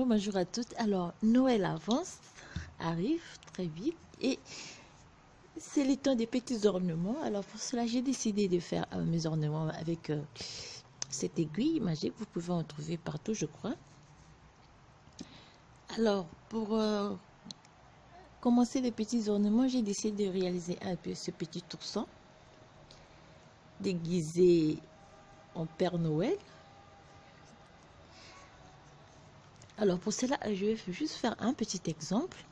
bonjour à toutes. Alors, Noël avance, arrive très vite et c'est le temps des petits ornements. Alors, pour cela, j'ai décidé de faire mes ornements avec cette aiguille magique. Vous pouvez en trouver partout, je crois. Alors, pour commencer les petits ornements, j'ai décidé de réaliser un peu ce petit ourson déguisé en Père Noël. Alors, pour cela, je vais juste faire un petit exemple.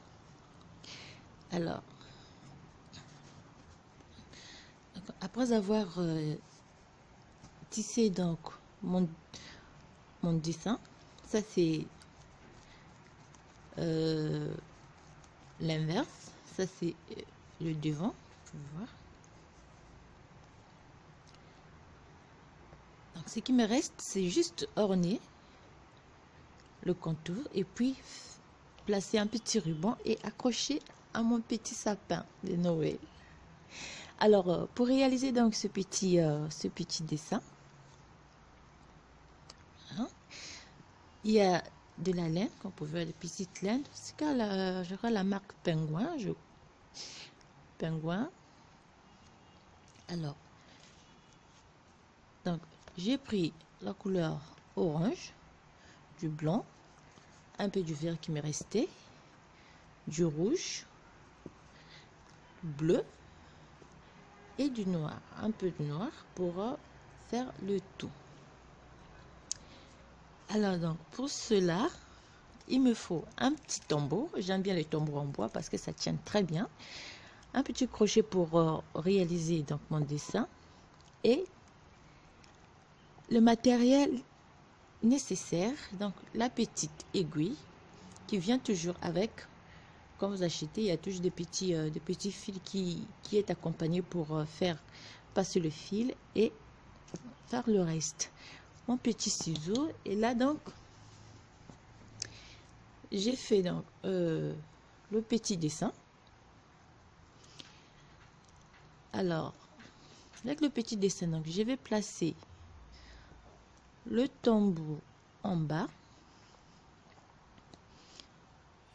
Alors, après avoir tissé donc mon dessin, ça c'est l'inverse, ça c'est le devant, vous pouvez voir. Donc ce qui me reste, c'est juste orner le contour et puis placer un petit ruban et accrocher à mon petit sapin de Noël. Alors pour réaliser donc ce petit dessin, hein, il y a de la laine, qu'on peut voir, des petites laines. C'est je crois la marque Penguin. Penguin. Alors, donc j'ai pris la couleur orange, du blanc, un peu du vert qui m'est resté, du rouge, bleu et du noir, un peu de noir pour faire le tout. Alors donc pour cela, il me faut un petit tombeau. J'aime bien les tombeaux en bois parce que ça tient très bien. Un petit crochet pour réaliser donc mon dessin et le matériel nécessaire, donc la petite aiguille qui vient toujours avec. Quand vous achetez, il y a toujours des petits fils qui est accompagné pour faire passer le fil et faire le reste. Mon petit ciseau, et là donc j'ai fait donc le petit dessin. Alors avec le petit dessin, donc je vais placer le tambour en bas,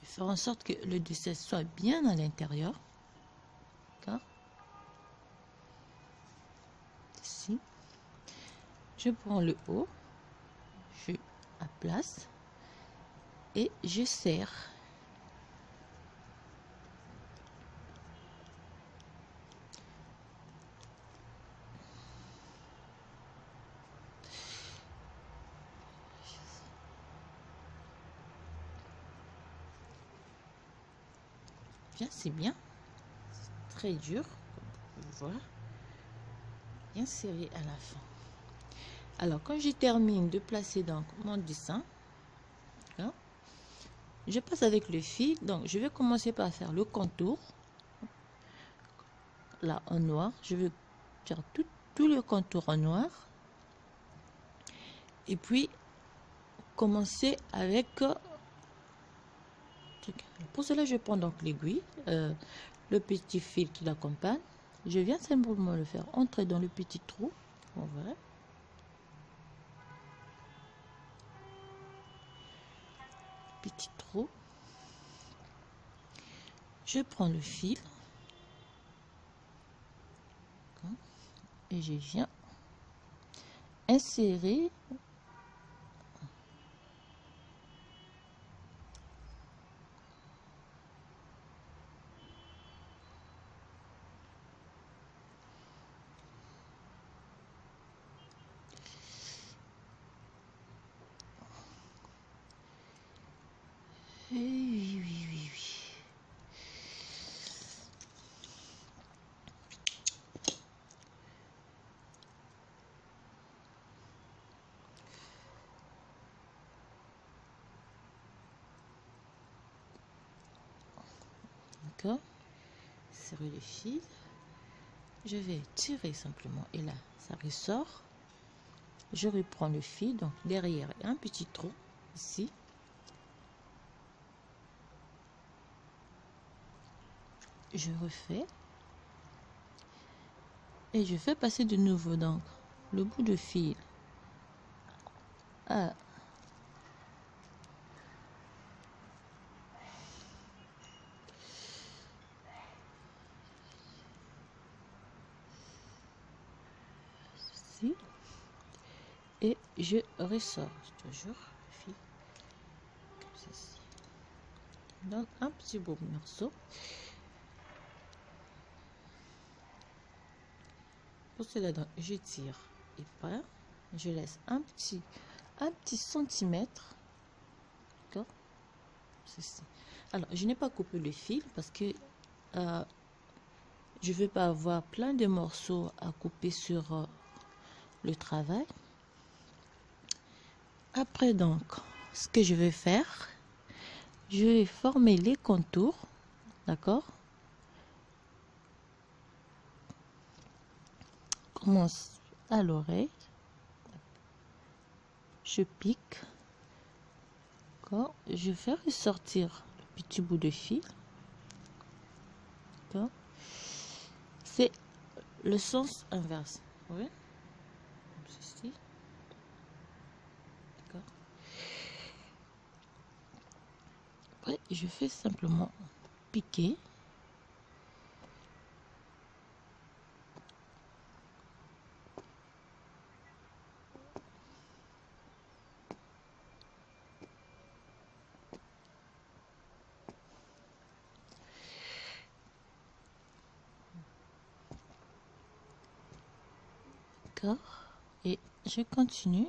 faire en sorte que le dessin soit bien à l'intérieur. D'accord. Ici, je prends le haut, je à place et je serre. C'est bien, très dur, comme vous pouvez voir, bien serré à la fin. Alors quand je termine de placer donc mon dessin, hein, je passe avec le fil. Donc je vais commencer par faire le contour là en noir. Je vais faire tout le contour en noir et puis commencer avec pour cela je prends donc l'aiguille, le petit fil qui l'accompagne. Je viens simplement le faire entrer dans le petit trou, on verra. Petit trou. Je prends le fil et je viens insérer oui. D'accord. Serrer le fil. Je vais tirer simplement et là ça ressort. Je reprends le fil, donc derrière un petit trou ici. Je refais et je fais passer de nouveau donc le bout de fil à et je ressors toujours le fil comme ceci. Je donne un petit beau morceau. Pour cela, donc, je tire et pas, je laisse un petit centimètre. D'accord, ceci. Alors, je n'ai pas coupé le fil parce que je veux pas avoir plein de morceaux à couper sur le travail. Après, donc, ce que je vais faire, je vais former les contours, d'accord. Commence à l'oreille, je pique, d'accord. Je vais ressortir le petit bout de fil, d'accord. C'est le sens inverse, oui, comme ceci, d'accord. Après, je fais simplement piquer. D'accord, et je continue.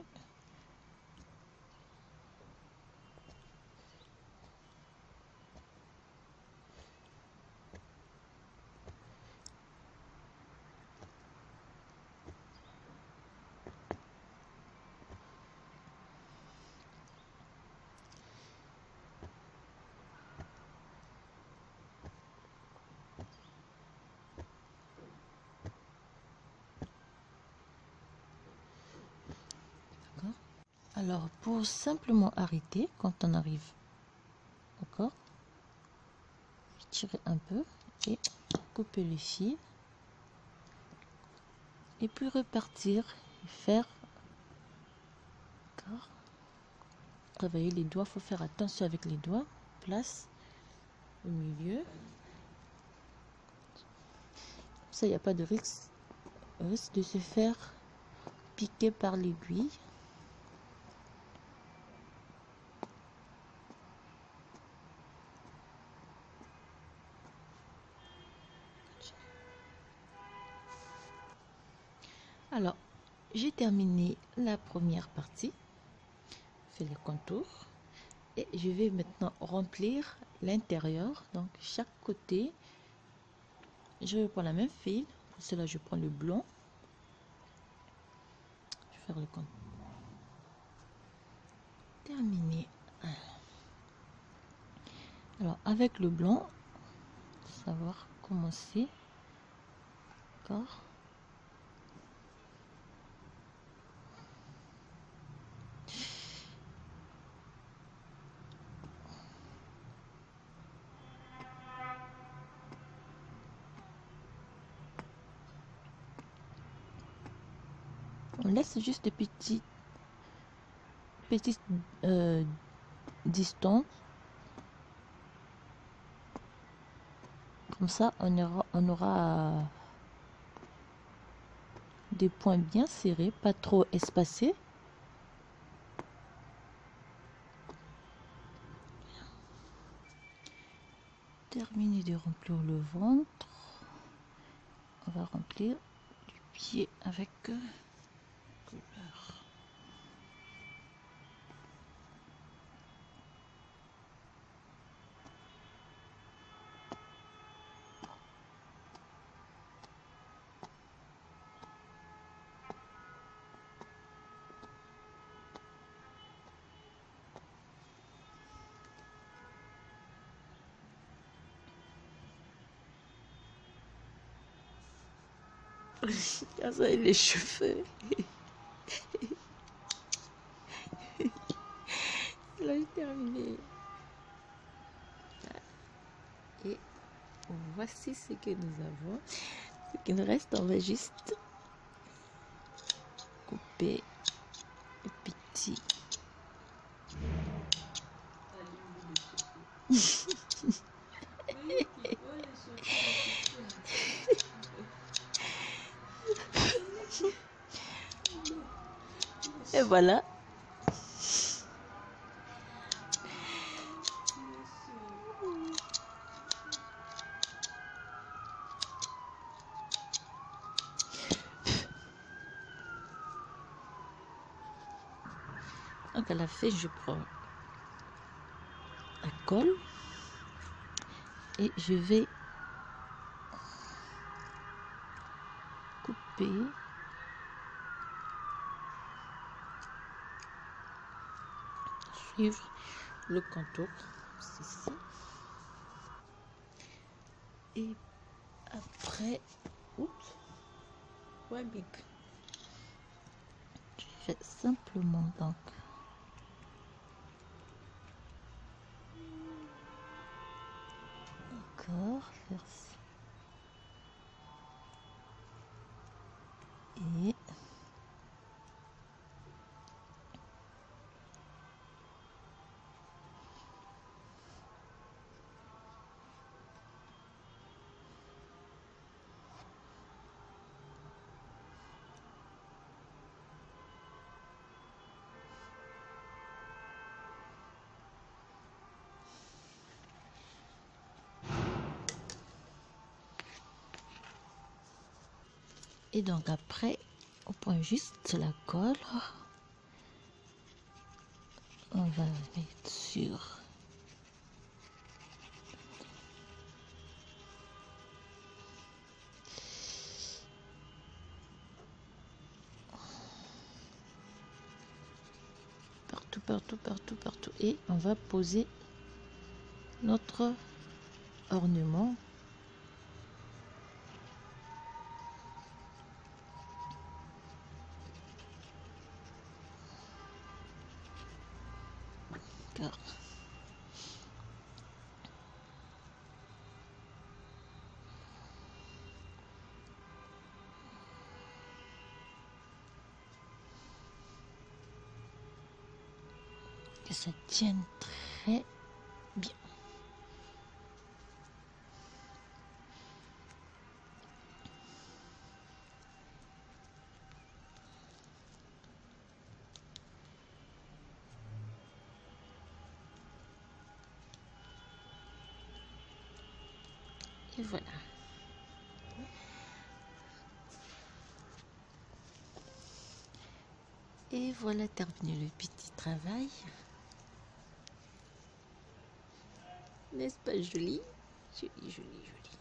Alors, pour simplement arrêter, quand on arrive, d'accord, tirer un peu et couper le fil. Et puis repartir et faire, d'accord, travailler les doigts. Faut faire attention avec les doigts. Place au milieu. Ça, il n'y a pas de risque de se faire piquer par l'aiguille. Alors, j'ai terminé la première partie, fait les contours, et je vais maintenant remplir l'intérieur. Donc, chaque côté, je vais prendre la même fil. Pour cela, je prends le blanc. Je vais faire le contour. Terminé. Alors, avec le blanc, savoir commencer. D'accord. On laisse juste des petites distances. Comme ça, on aura des points bien serrés, pas trop espacés. Terminer de remplir le ventre. On va remplir du pied avec couleur. Ah, ça, les cheveux. Là, j'ai terminé. Et voici ce que nous avons. Ce qu'il nous reste, on va juste couper le petit. Et Voilà. Donc à la fin, je prends la colle et je vais couper suivre le contour, c'est ça. Et après, oups, ouais, big. Je fais simplement donc encore faire ça et donc après on prend juste la colle, on va mettre sur partout et on va poser notre ornement. D'accord. Que ça tienne très bien. Et voilà. Et voilà terminé le petit travail. N'est-ce pas joli? Joli, joli, joli.